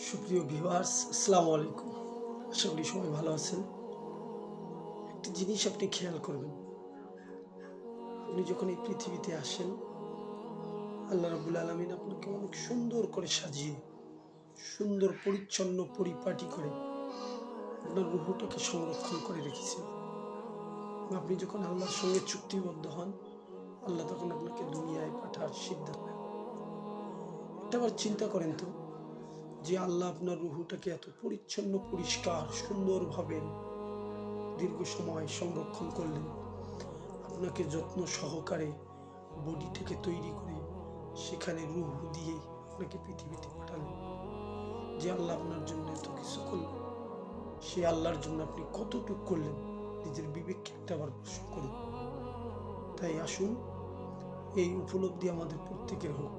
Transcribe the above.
সুপ্রিয় ভিউয়ার্স, আসসালামু আলাইকুম। আশা করি সবাই ভালো আছেন। একটা জিনিস আপনি খেয়াল করবেন, আপনি যখন এই পৃথিবীতে আসেন, আল্লাহ রাব্বুল আলামিন আপনাকে অনেক সুন্দর করে সাজিয়ে, সুন্দর পরিচ্ছন্ন পরিপাটি করে আপনার রূহটাকে সংরক্ষণ করে রেখেছেন। আপনি যখন আল্লাহর সঙ্গে চুক্তিবদ্ধ হন, আল্লাহ তখন আপনাকে দুনিয়ায় পাঠার সিদ্ধান্ত নেন। একটাবার চিন্তা করেন তো, যে আল্লাহ আপনার রূহটাকে এত পরিচ্ছন্ন, পরিষ্কার, সুন্দরভাবে দীর্ঘ সময় সংরক্ষণ করলেন। আপনাকে যত্ন সহকারে বডিটাকে তৈরি করে সেখানে রূহ দিয়ে আপনাকে পৃথিবীতে পাঠালেন। যে আল্লাহ আপনার জন্য এত কিছু করলেন, সেই আল্লাহর জন্য আপনি কতটুকু করলেন, নিজের বিবেককে একটাবার প্রশ্ন করুন। তাই আসুন, এই উপলব্ধি আমাদের প্রত্যেকের হোক।